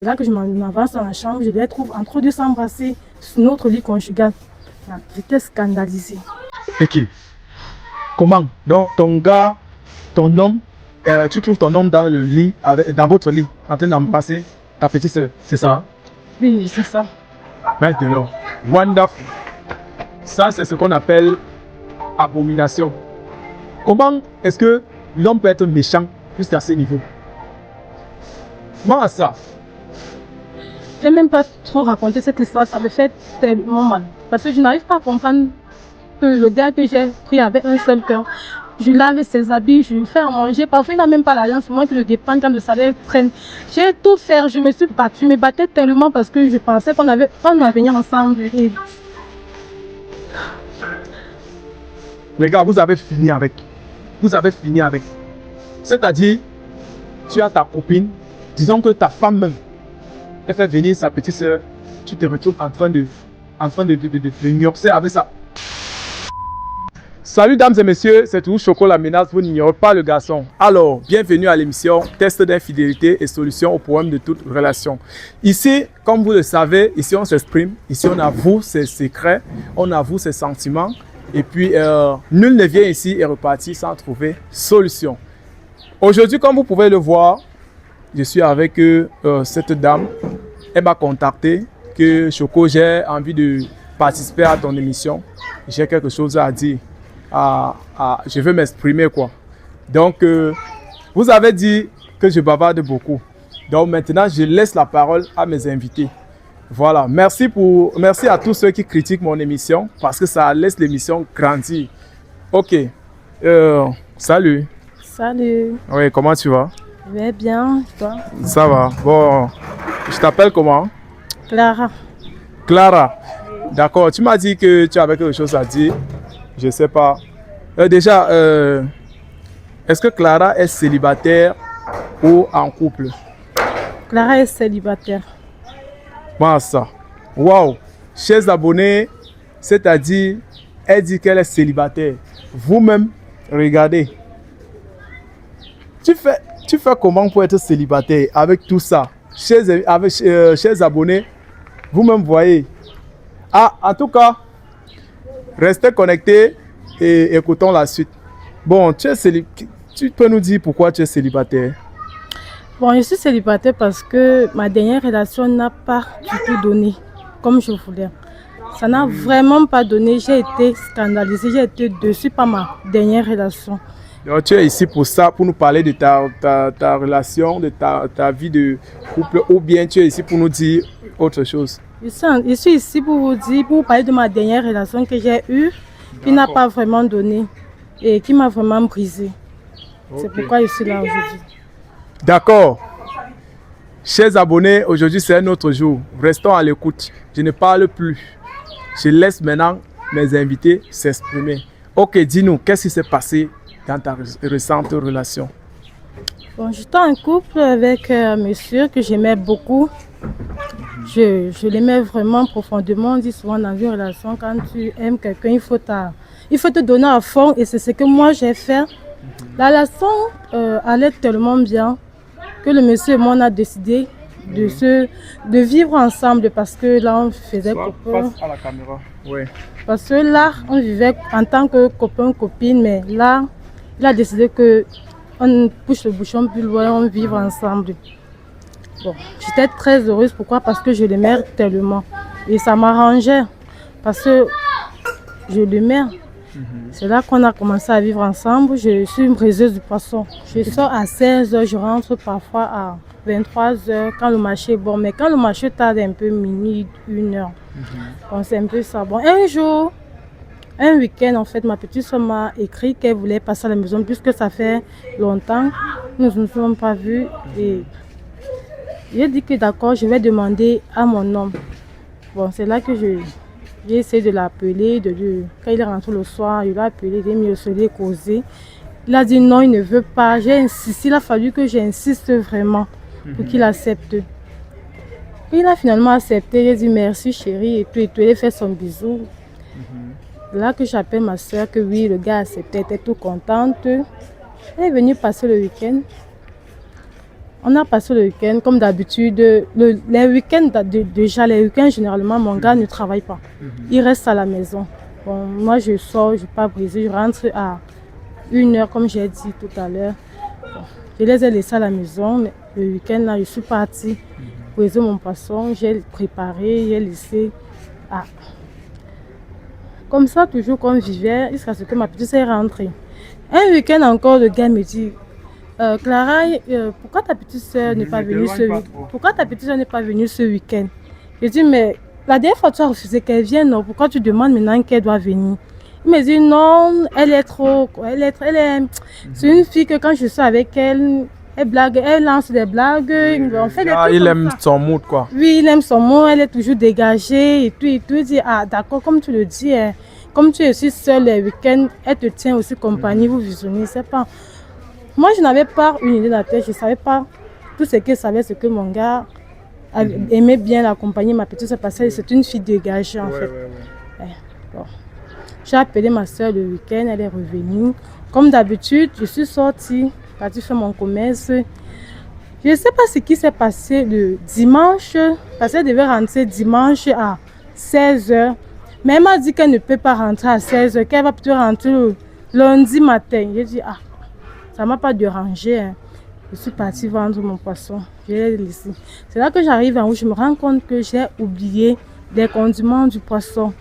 Là que je m'avance dans la chambre, je les trouve en train de s'embrasser sur notre lit conjugal. J'étais scandalisée. Ok. Comment? Donc ton gars, ton homme, tu trouves ton homme dans le lit, dans votre lit, en train d'embrasser ta petite soeur, c'est ça? Oui, c'est ça. Maintenant, wonderful. Ça, c'est ce qu'on appelle abomination. Comment est-ce que l'homme peut être méchant jusqu'à ce niveau? Comment ça? Je n'ai même pas trop raconté cette histoire, ça me fait tellement mal. Parce que je n'arrive pas à comprendre que le gars que j'ai pris avec un seul cœur, je lave ses habits, je lui fais à manger. Parfois, il n'a même pas l'argent, c'est moi qui le dépense quand le salaire traîne. J'ai tout fait, je me suis battue, je me battais tellement parce que je pensais qu'on allait venir ensemble. Et... Les gars, vous avez fini avec. Vous avez fini avec. C'est-à-dire, tu as ta copine, disons que ta femme même, elle fait venir sa petite soeur, tu te retrouves en train de nuancer avec ça. Salut dames et messieurs, c'est toujours Choco la menace, vous n'ignorez pas le garçon. Alors, bienvenue à l'émission Test d'infidélité et solutions aux problèmes de toute relation. Ici, comme vous le savez, ici on s'exprime, ici on avoue ses secrets, on avoue ses sentiments. Et puis, nul ne vient ici et reparti sans trouver solution. Aujourd'hui, comme vous pouvez le voir, je suis avec cette dame. Elle m'a contacté que Choco, j'ai envie de participer à ton émission. J'ai quelque chose à dire. Je veux m'exprimer quoi. Donc, vous avez dit que je bavarde beaucoup. Donc maintenant, je laisse la parole à mes invités. Voilà, merci à tous ceux qui critiquent mon émission parce que ça laisse l'émission grandir. Ok, salut. Salut. Oui, comment tu vas? Je vais bien, toi? Ça va. Bon, je t'appelle comment? Clara. Clara. D'accord, tu m'as dit que tu avais quelque chose à dire. Je sais pas. Déjà, est-ce que Clara est célibataire ou en couple? Clara est célibataire. Comment ça? Waouh! Chers abonnés, c'est-à-dire, elle dit qu'elle est célibataire. Vous-même, regardez. Tu fais comment pour être célibataire avec tout ça? Chers abonnés, vous-même voyez. Ah, en tout cas, restez connectés et écoutons la suite. Bon, tu peux nous dire pourquoi tu es célibataire? Bon, je suis célibataire parce que ma dernière relation n'a pas du tout donné comme je voulais. Ça n'a vraiment pas donné. J'ai été scandalisée, j'ai été déçue par ma dernière relation. Donc, tu es ici pour ça, pour nous parler de ta relation, de ta vie de couple, ou bien tu es ici pour nous dire autre chose? Je suis ici pour vous dire, pour vous parler de ma dernière relation que j'ai eue, qui n'a pas vraiment donné et qui m'a vraiment brisée. Okay. C'est pourquoi je suis là aujourd'hui. D'accord. Chers abonnés, aujourd'hui c'est un autre jour. Restons à l'écoute. Je ne parle plus. Je laisse maintenant mes invités s'exprimer. Ok, dis-nous, qu'est-ce qui s'est passé dans ta récente relation? Bon, j'étais en couple avec un monsieur que j'aimais beaucoup. Je l'aimais vraiment profondément. On dit souvent dans une relation, quand tu aimes quelqu'un, il faut te donner à fond. Et c'est ce que moi j'ai fait. La relation allait tellement bien que le monsieur et moi on a décidé de vivre ensemble parce que là on faisait copain. Face à la caméra. Ouais. Parce que là on vivait en tant que copain-copine, mais là il a décidé que on pousse le bouchon plus loin, on vivre ensemble. Bon, j'étais très heureuse. Pourquoi? Parce que je l'aimais tellement. Et ça m'arrangeait. Parce que je l'aimais. C'est là qu'on a commencé à vivre ensemble. Je suis une briseuse du poisson. Je sors à 16h, je rentre parfois à 23h quand le marché est bon. Mais quand le marché tarde un peu, minuit, 1h. Bon, c'est un peu ça. Bon, un jour, un week-end, en fait, ma petite soeur m'a écrit qu'elle voulait passer à la maison puisque ça fait longtemps. Nous ne nous sommes pas vus. Et j'ai dit que d'accord, je vais demander à mon homme. Bon, c'est là que j'ai essayé de l'appeler. Quand il est rentré le soir, je l'ai appelé, j'ai mis le soleil causé. Il a dit non, il ne veut pas. J'ai insisté, il a fallu que j'insiste vraiment pour qu'il accepte. Puis il a finalement accepté, j'ai dit merci chérie et tout, il a fait son bisou. Là que j'appelle ma soeur, que oui, le gars a accepté, elle était tout contente. Elle est venue passer le week-end. On a passé le week-end comme d'habitude. Les week-ends, déjà les week-ends, généralement, mon gars ne travaille pas. Il reste à la maison. Bon, moi, je sors, je pars briser, je rentre à 1h, comme j'ai dit tout à l'heure. Bon, je les ai laissés à la maison, mais le week-end, là, je suis partie briser mon poisson. J'ai préparé, j'ai laissé. Ah. Comme ça, toujours qu'on vivait, jusqu'à ce que ma petite sœur est rentrée. Un week-end encore, le gars me dit... Clara, pourquoi ta petite soeur n'est pas venue ce week-end? Je dis, mais la dernière fois tu as refusé qu'elle vienne, non? Pourquoi tu demandes maintenant qu'elle doit venir? Il me dit, non, elle est trop... C'est une fille que quand je suis avec elle, elle blague, elle lance des blagues. On fait des trucs il comme aime ça. son mood, quoi. Oui, il aime son mot, elle est toujours dégagée et tout. Il dit, ah d'accord, comme tu le dis, hein, comme tu es aussi seule les week-ends, elle te tient aussi compagnie, vous visionnez, c'est pas... Moi, je n'avais pas une idée dans la tête, je ne savais pas tout ce qu'elle savait, ce que mon gars aimait bien l'accompagner, ma petite soeur, parce que c'est une fille dégagée en fait. Bon. J'ai appelé ma soeur le week-end, elle est revenue. Comme d'habitude, je suis sortie, partie faire mon commerce. Je ne sais pas ce qui s'est passé le dimanche, parce qu'elle devait rentrer dimanche à 16h. Mais elle m'a dit qu'elle ne peut pas rentrer à 16h, qu'elle va plutôt rentrer le lundi matin. J'ai dit, ah. Ça ne m'a pas dérangé. Hein. Je suis partie vendre mon poisson. Je l'ai laissé. C'est là que j'arrive en haut. Je me rends compte que j'ai oublié des condiments du poisson.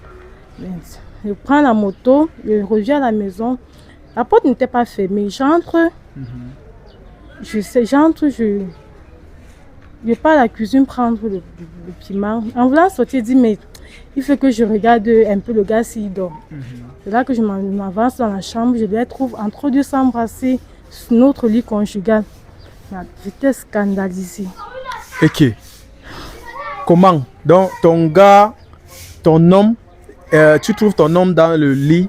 Je prends la moto, je reviens à la maison. La porte n'était pas fermée. J'entre. Je pars à la cuisine prendre le piment. En voulant sortir, je dis, mais il faut que je regarde un peu le gars s'il dort. C'est là que je m'avance dans la chambre. Je les trouve entre deux s'embrasser. Notre lit conjugal. J'étais scandalisée. Ok. Comment? Donc, ton gars, ton homme, tu trouves ton homme dans le lit,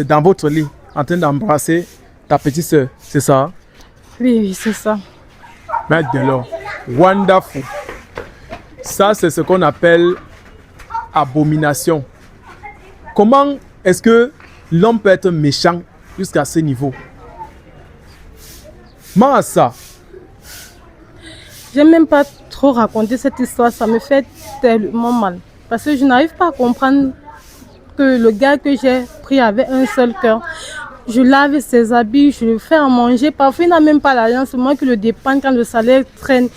dans votre lit, en train d'embrasser ta petite soeur, c'est ça? Oui, c'est ça. Maintenant, wonderful. Ça, c'est ce qu'on appelle abomination. Comment est-ce que l'homme peut être méchant jusqu'à ce niveau? Ça. Je n'aime même pas trop raconter cette histoire, ça me fait tellement mal. Parce que je n'arrive pas à comprendre que le gars que j'ai pris avait un seul cœur. Je lave ses habits, je le fais à manger. Parfois, il n'a même pas l'argent, c'est moi qui le dépanne quand le salaire traîne.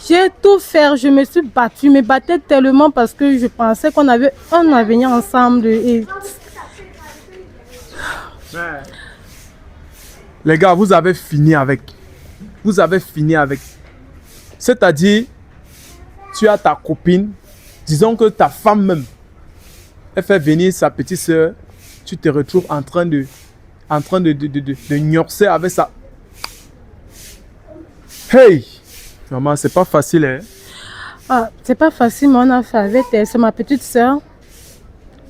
J'ai tout fait, je me suis battue. Je me battais tellement parce que je pensais qu'on avait un avenir ensemble. Et... Les gars, vous avez fini avec. C'est-à-dire, tu as ta copine, disons que ta femme même, elle fait venir sa petite soeur, tu te retrouves en train de gnorcer avec ça. Hey! Maman, c'est pas facile, hein? Ah, c'est pas facile, mais on a fait avec elle. C'est ma petite soeur.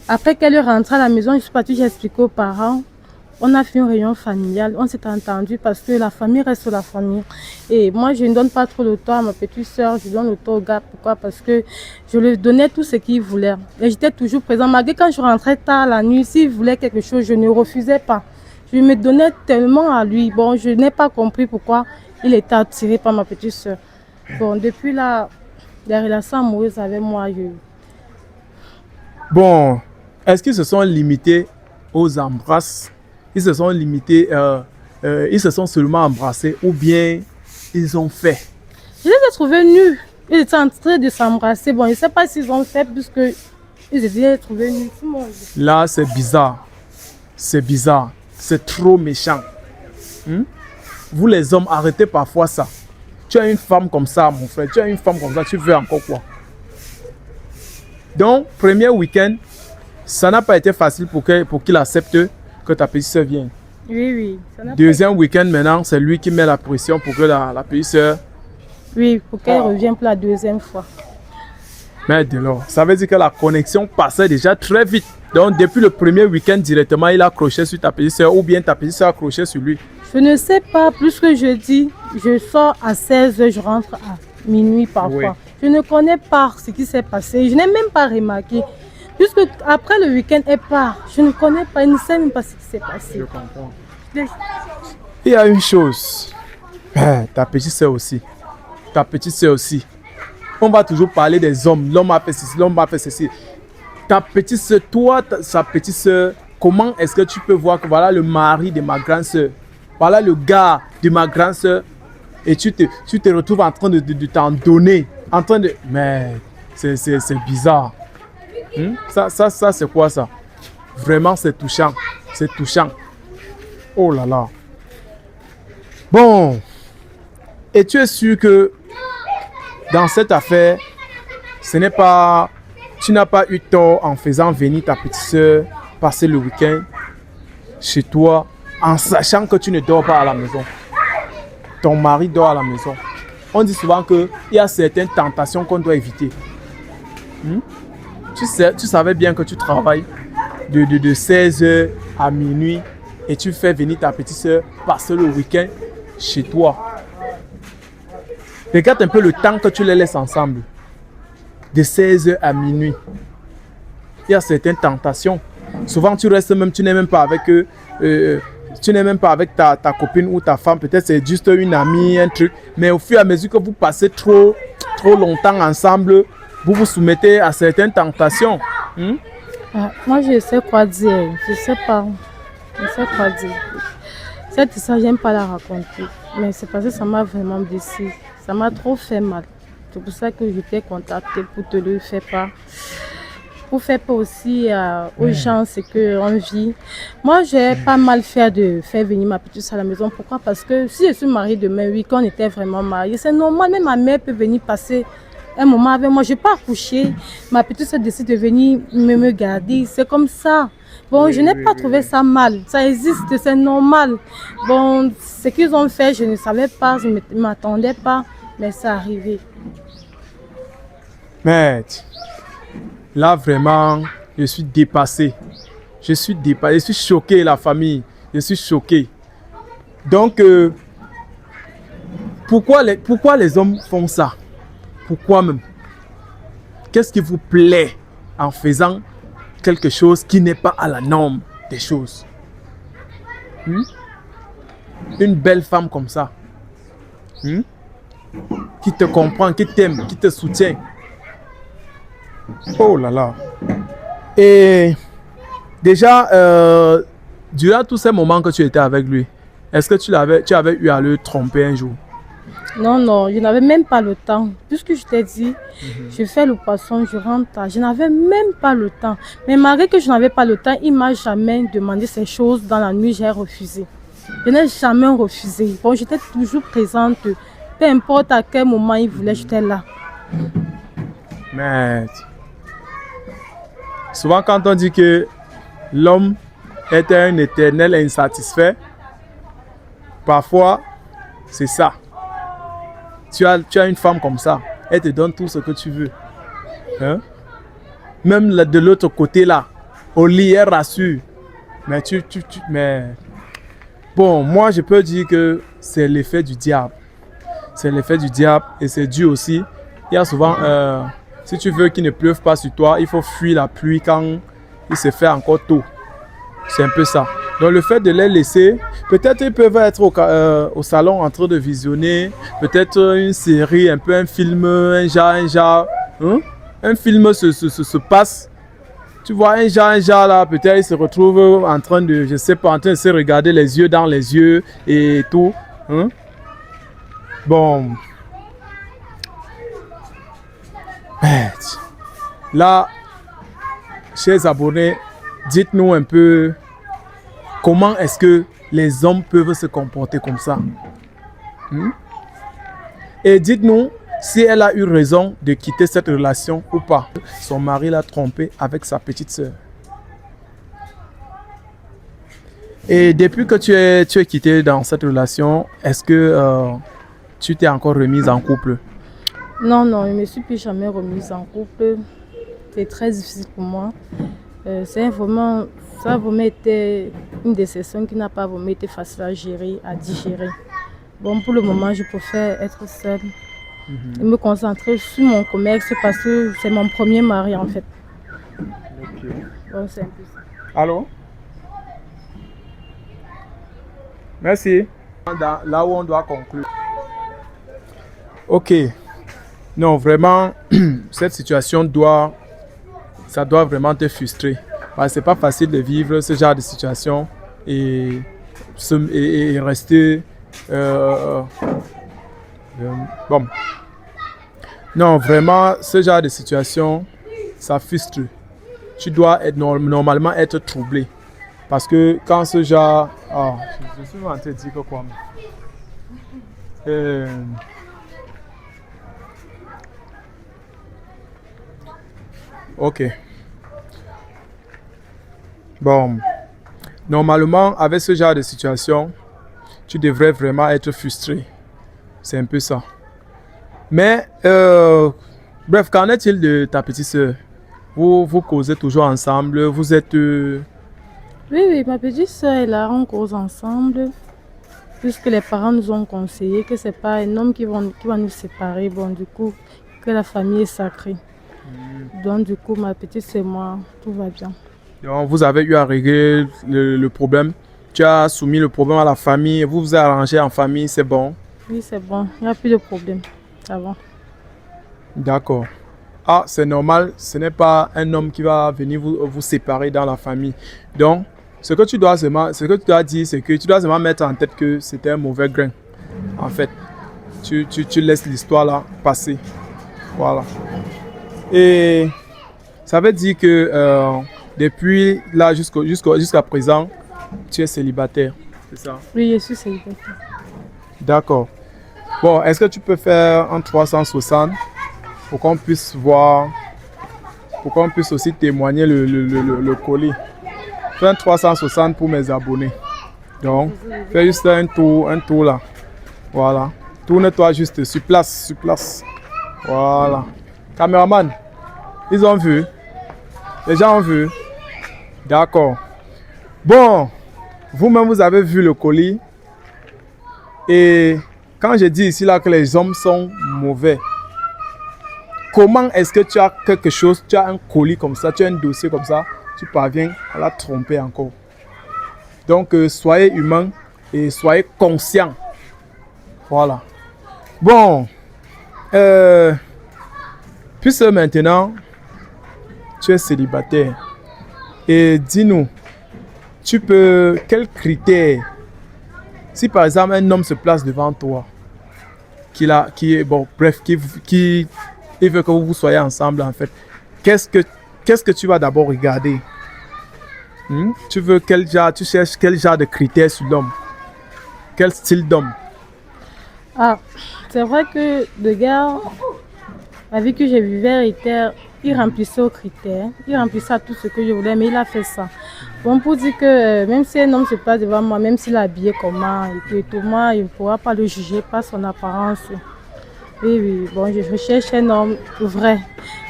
Après qu'elle est rentrée à la maison, je suis partie, j'ai expliqué aux parents. On a fait une réunion familiale, on s'est entendu parce que la famille reste la famille. Et moi, je ne donne pas trop le temps à ma petite soeur, je donne le temps au gars. Pourquoi? Parce que je lui donnais tout ce qu'il voulait. Et j'étais toujours présent. Malgré quand je rentrais tard la nuit, s'il voulait quelque chose, je ne refusais pas. Je me donnais tellement à lui. Bon, je n'ai pas compris pourquoi il était attiré par ma petite soeur. Bon, depuis là, les relations amoureuses avec moi, Bon, est-ce qu'ils se sont limités aux embrasses? Ils se sont limités, ils se sont seulement embrassés ou bien ils ont fait? Je les ai trouvés nus. Ils étaient en train de s'embrasser. Bon, je ne sais pas s'ils ont fait puisque ils étaient trouvés nus. Là, c'est bizarre. C'est bizarre. C'est trop méchant. Vous les hommes, arrêtez parfois ça. Tu as une femme comme ça, mon frère. Tu as une femme comme ça, tu veux encore quoi? Donc, premier week-end, ça n'a pas été facile pour qu'il accepte que ta petite soeur vienne. Oui. Deuxième week-end, maintenant, c'est lui qui met la pression pour que la petite soeur... Oui, pour qu'elle revienne pour la deuxième fois. Mais de là, ça veut dire que la connexion passait déjà très vite. Donc, depuis le premier week-end, directement, il a accroché sur ta petite soeur ou bien ta petite soeur a accroché sur lui. Je ne sais pas, plus que je dis, je sors à 16h, je rentre à minuit parfois. Oui. Je ne connais pas ce qui s'est passé, je n'ai même pas remarqué. Puisque après le week-end, elle part. Je ne connais pas, elle ne sait même pas ce qui s'est passé. Je comprends. Il y a une chose. Ta petite soeur aussi. ta petite soeur aussi. On va toujours parler des hommes. L'homme a fait ceci, l'homme a fait ceci. Ta petite soeur, toi, sa petite soeur, comment est-ce que tu peux voir que voilà le mari de ma grande soeur, voilà le gars de ma grande soeur, et tu te retrouves en train de t'en donner, en train de... Mais c'est bizarre. Ça c'est quoi ça? Vraiment, c'est touchant. C'est touchant. Oh là là. Bon. Et tu es sûr que dans cette affaire, ce n'est pas... Tu n'as pas eu tort en faisant venir ta petite soeur passer le week-end chez toi en sachant que tu ne dors pas à la maison. Ton mari dort à la maison. On dit souvent qu'il y a certaines tentations qu'on doit éviter. Tu savais bien que tu travailles de 16h à minuit et tu fais venir ta petite soeur passer le week-end chez toi. Regarde un peu le temps que tu les laisses ensemble. De 16h à minuit. Il y a certaines tentations. Souvent, tu restes même, tu n'es même pas avec eux. Tu n'es même pas avec ta copine ou ta femme. Peut-être c'est juste une amie, un truc. Mais au fur et à mesure que vous passez trop longtemps ensemble, vous vous soumettez à certaines tentations. Moi, je sais quoi dire. Je sais pas. Je sais quoi dire. Cette histoire, j'aime pas la raconter. Mais c'est parce que ça m'a vraiment blessée. Ça m'a trop fait mal. C'est pour ça que je t'ai contacté pour te le faire part. Pour faire part aussi aux gens ce qu'on vit. Moi, j'ai pas mal fait de faire venir ma petite soeur à la maison. Pourquoi? Parce que si je suis mariée demain, oui, quand on était vraiment mariés, c'est normal. Même ma mère peut venir passer un moment avec moi. Je ne vais pas accoucher. Ma petite soeur décide de venir me garder. C'est comme ça. Bon, je n'ai pas trouvé ça mal. Ça existe, c'est normal. Bon, ce qu'ils ont fait, je ne savais pas, je ne m'attendais pas. Mais c'est arrivé. Mais là, vraiment, je suis dépassé. Je suis dépassé. Je suis choqué, la famille. Je suis choqué. Donc, pourquoi les hommes font ça? Pourquoi même? Qu'est-ce qui vous plaît en faisant quelque chose qui n'est pas à la norme des choses? Une belle femme comme ça. Qui te comprend, qui t'aime, qui te soutient. Oh là là. Et déjà, durant tous ces moments que tu étais avec lui, est-ce que tu avais eu à le tromper un jour? Non, je n'avais même pas le temps. Puisque je t'ai dit, je fais le poisson, je rentre tard. Je n'avais même pas le temps. Mais malgré que je n'avais pas le temps, il ne m'a jamais demandé ces choses dans la nuit, j'ai refusé. Je n'ai jamais refusé. Bon, j'étais toujours présente. Peu importe à quel moment il voulait, j'étais là. Mais souvent quand on dit que l'homme est un éternel insatisfait, parfois c'est ça. Tu as une femme comme ça, elle te donne tout ce que tu veux. Même de l'autre côté là, au lit, elle rassure. Mais mais bon, moi je peux dire que c'est l'effet du diable. C'est l'effet du diable et c'est dû aussi. Il y a souvent, si tu veux qu'il ne pleuve pas sur toi, il faut fuir la pluie quand il se fait encore tôt. C'est un peu ça. Donc le fait de les laisser, peut-être ils peuvent être au salon en train de visionner, peut-être une série, un peu un film, un genre. Un film se passe. Tu vois un genre là, peut-être il se retrouve en train de, je sais pas, en train de se regarder les yeux dans les yeux et tout. Bon. Là, chers abonnés, dites-nous un peu comment est-ce que les hommes peuvent se comporter comme ça. Et dites-nous si elle a eu raison de quitter cette relation ou pas. Son mari l'a trompée avec sa petite soeur. Et depuis que tu es quitté dans cette relation, est-ce que tu t'es encore remise en couple? Non, je ne me suis plus jamais remise en couple. C'est très difficile pour moi. Ça a vraiment été une déception qui n'a pas vraiment été facile à gérer, à digérer. Bon, pour le moment, je préfère être seule et me concentrer sur mon commerce parce que c'est mon premier mari en fait. Donc, c'est un peu ça. Allô? Merci. Là où on doit conclure. Ok. Non, vraiment, cette situation ça doit vraiment te frustrer. Parce que c'est pas facile de vivre ce genre de situation et, et rester... bon. Non, vraiment, ce genre de situation, ça frustre. Tu dois normalement être troublé. Parce que quand ce genre... Ah, je suis en train de dire que quoi? Ok. Bon. Normalement, avec ce genre de situation, tu devrais vraiment être frustré. C'est un peu ça. Mais, bref, qu'en est-il de ta petite sœur? Vous causez toujours ensemble, vous êtes... Oui, ma petite soeur et là, on cause ensemble. Puisque les parents nous ont conseillé que c'est pas un homme qui va nous séparer. Bon, du coup, que la famille est sacrée. Donc, du coup, ma petite c'est moi, tout va bien. Donc, vous avez eu à régler le problème. Tu as soumis le problème à la famille, vous vous arrangez en famille, c'est bon? Oui, c'est bon, il n'y a plus de problème. Ça va. D'accord. Ah, c'est normal, ce n'est pas un homme qui va venir vous séparer dans la famille. Donc, ce que tu dois dire, c'est que tu dois seulement mettre en tête que c'était un mauvais grain. En fait, tu laisses l'histoire là passer. Voilà. Et ça veut dire que depuis là jusqu'à présent, tu es célibataire. C'est ça? Oui, je suis célibataire. D'accord. Bon, est-ce que tu peux faire un 360 pour qu'on puisse voir, pour qu'on puisse aussi témoigner le colis? Fais un 360 pour mes abonnés. Donc, fais juste un tour là. Voilà. Tourne-toi juste sur place, Voilà. Caméraman, ils ont vu. Les gens ont vu. D'accord. Bon, vous-même, vous avez vu le colis. Et quand je dis ici là que les hommes sont mauvais, comment est-ce que tu as quelque chose, tu as un colis comme ça, tu as un dossier comme ça, tu parviens à la tromper encore? Donc, soyez humain et soyez conscient. Voilà. Bon, puisque maintenant, tu es célibataire, et dis-nous, quels critères, si par exemple un homme se place devant toi, il veut que vous soyez ensemble en fait, qu'est-ce que tu vas d'abord regarder? Tu cherches quel genre de critères sur l'homme? Quel style d'homme? Ah, c'est vrai que le gars avec qui je vivais, il remplissait aux critères, il remplissait à tout ce que je voulais, mais il a fait ça. Bon, pour dire que même si un homme se place devant moi, même s'il est habillé comment, et tout, moi, il ne pourra pas le juger par son apparence. Oui, bon, je recherche un homme vrai.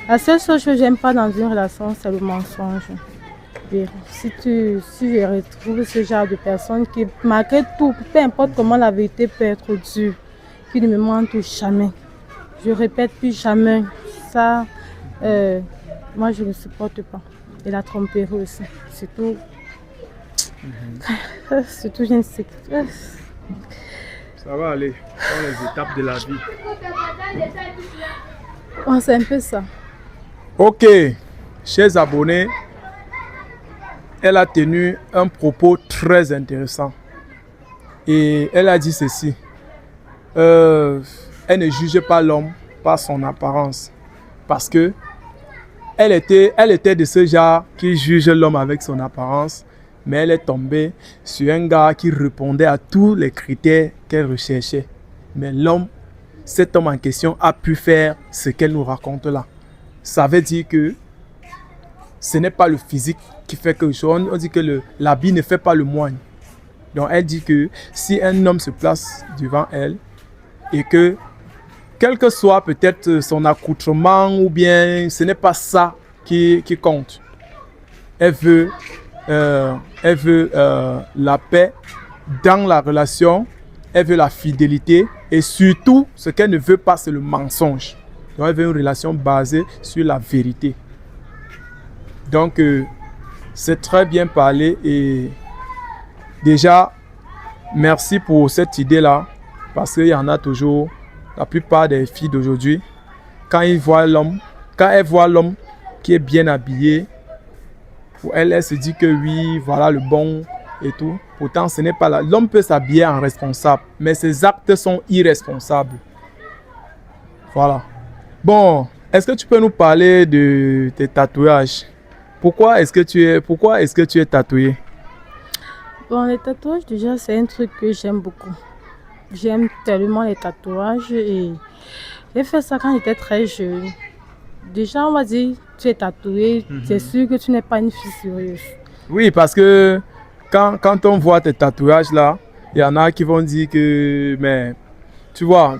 La seule chose que j'aime pas dans une relation, c'est le mensonge. Oui, si je retrouve ce genre de personne qui, malgré tout, peu importe comment la vérité peut être dure, qui ne me mente jamais. Je répète plus jamais. Ça, moi, je ne supporte pas. Et la tromperie aussi. Surtout, surtout, je ne sais pas. Ça va aller dans les étapes de la vie. Oh, c'est un peu ça. Ok, chers abonnés, elle a tenu un propos très intéressant. Et elle a dit ceci. Elle ne juge pas l'homme par son apparence. Parce que elle était de ce genre qui juge l'homme avec son apparence. Mais elle est tombée sur un gars qui répondait à tous les critères qu'elle recherchait. Mais cet homme en question a pu faire ce qu'elle nous raconte là. Ça veut dire que ce n'est pas le physique qui fait quelque chose. On dit que l'habit ne fait pas le moine. Donc elle dit que si un homme se place devant elle et que quel que soit peut-être son accoutrement ou bien ce n'est pas ça qui compte. Elle veut la paix dans la relation, elle veut la fidélité et surtout ce qu'elle ne veut pas c'est le mensonge. Donc elle veut une relation basée sur la vérité. Donc c'est très bien parlé et déjà merci pour cette idée là parce qu'il y en a toujours la plupart des filles d'aujourd'hui, quand elles voient l'homme qui est bien habillé, pour elle, elle se dit que oui, voilà le bon et tout. Pourtant, ce n'est pas là. L'homme peut s'habiller en responsable, mais ses actes sont irresponsables. Voilà. Bon, est-ce que tu peux nous parler de tes tatouages? Pourquoi est-ce que tu es tatoué? Bon, les tatouages, déjà, c'est un truc que j'aime beaucoup. J'aime tellement les tatouages et j'ai fait ça quand j'étais très jeune. Déjà, on va dire, tu es tatoué, c'est sûr que tu n'es pas une fille sérieuse. Oui, parce que quand on voit tes tatouages là, il y en a qui vont dire que, mais tu vois,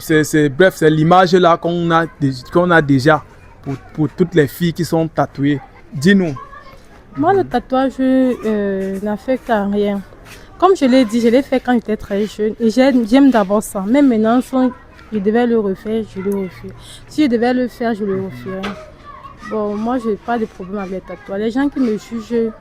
bref, c'est l'image là qu'on a déjà pour toutes les filles qui sont tatouées. Dis-nous. Moi, le tatouage n'affecte à rien. Comme je l'ai dit, je l'ai fait quand j'étais très jeune et j'aime d'abord ça. Même maintenant, si je devais le refaire, je le refais. Si je devais le faire, je le referais. Bon, moi, je n'ai pas de problème avec les tatouages. Les gens qui me jugent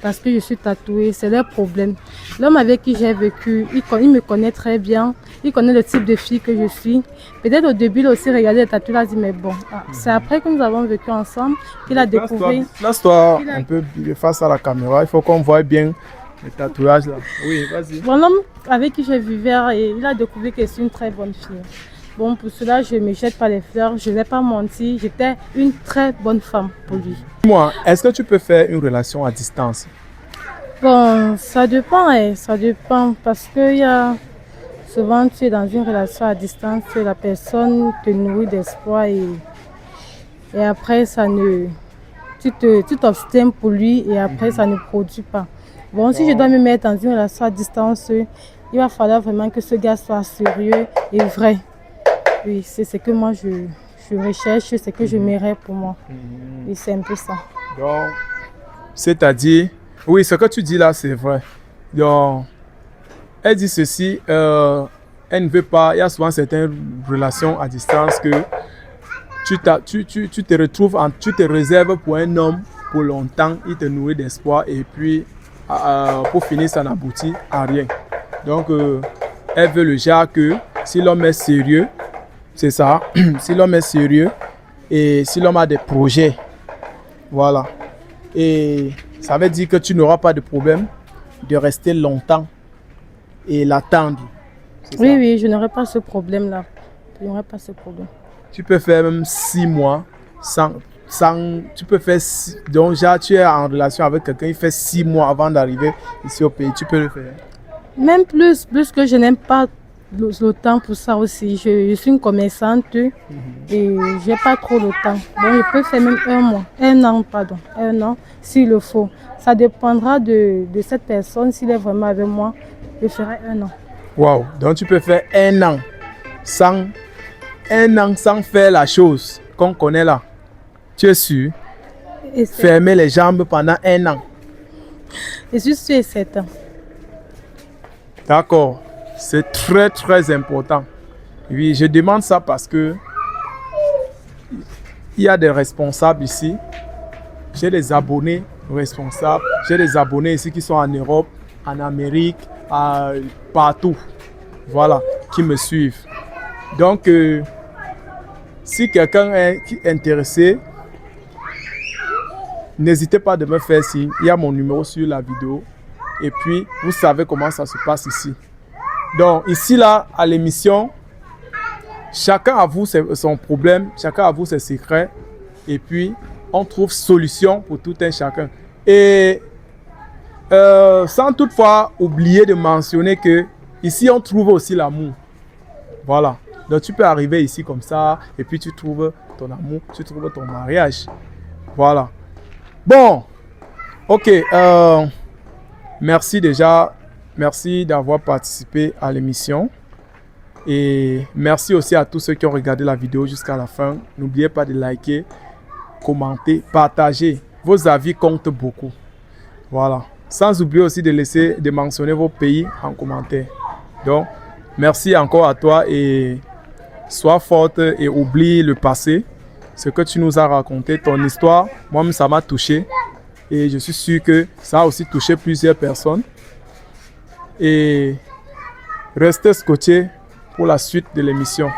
parce que je suis tatouée, c'est leur problème. L'homme avec qui j'ai vécu, il me connaît très bien. Il connaît le type de fille que je suis. Peut-être au début, il a aussi regardé les tatouages, il a dit, mais bon, c'est après que nous avons vécu ensemble qu'il a découvert. Place-toi un peu face à la caméra, il faut qu'on voit bien les tatouages là. Oui, vas-y. Bon, l'homme avec qui j'ai vécu, il a découvert que je suis une très bonne fille. Bon, pour cela, je ne me jette pas les fleurs, je ne vais pas mentir, j'étais une très bonne femme pour lui. Moi, est-ce que tu peux faire une relation à distance? Bon, ça dépend, parce que souvent tu es dans une relation à distance, la personne te nourrit d'espoir et après tu t'obstines pour lui et après ça ne produit pas. Bon, si je dois me mettre dans une relation à distance, il va falloir vraiment que ce gars soit sérieux et vrai. Oui, c'est ce que moi je recherche, c'est ce que je mérite pour moi. Et c'est un peu ça. Donc, c'est-à-dire, oui, ce que tu dis là, c'est vrai. Donc, elle dit ceci, elle ne veut pas, il y a souvent certaines relations à distance que tu te réserves pour un homme pour longtemps, il te nourrit d'espoir et puis pour finir, ça n'aboutit à rien. Donc, elle veut le genre que si l'homme est sérieux, c'est ça, si l'homme est sérieux et si l'homme a des projets, voilà. Et ça veut dire que tu n'auras pas de problème de rester longtemps et l'attendre. Oui, oui, je n'aurai pas ce problème-là. Je n'aurai pas ce problème. Tu peux faire même 6 mois sans tu peux faire, donc genre tu es en relation avec quelqu'un, il fait 6 mois avant d'arriver ici au pays, tu peux le faire. Même plus que je n'aime pas le temps pour ça aussi. Je suis une commerçante et je n'ai pas trop le temps. Donc je peux faire même un an s'il le faut. Ça dépendra de cette personne, s'il est vraiment avec moi, je ferai 1 an. Wow, donc tu peux faire 1 an sans faire la chose qu'on connaît là. Tu es sûr? Fermer les jambes pendant 1 an. Je suis sûre et certain. D'accord. C'est très très important. Oui, je demande ça parce que il y a des responsables ici. J'ai des abonnés responsables. J'ai des abonnés ici qui sont en Europe, en Amérique, partout. Voilà, qui me suivent. Donc, si quelqu'un est intéressé, n'hésitez pas de me faire signe. Il y a mon numéro sur la vidéo. Et puis, vous savez comment ça se passe ici. Donc, ici, là, à l'émission, chacun avoue son problème, chacun avoue ses secrets. Et puis, on trouve solution pour tout un chacun. Et sans toutefois oublier de mentionner que ici, on trouve aussi l'amour. Voilà. Donc, tu peux arriver ici comme ça. Et puis, tu trouves ton amour, tu trouves ton mariage. Voilà. Bon, ok, merci déjà, merci d'avoir participé à l'émission et merci aussi à tous ceux qui ont regardé la vidéo jusqu'à la fin. N'oubliez pas de liker, commenter, partager, vos avis comptent beaucoup. Voilà, sans oublier aussi de mentionner vos pays en commentaire. Donc, merci encore à toi et sois forte et oublie le passé. Ce que tu nous as raconté, ton histoire, moi-même ça m'a touché et je suis sûr que ça a aussi touché plusieurs personnes. Et restez scotchés pour la suite de l'émission.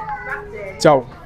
Ciao.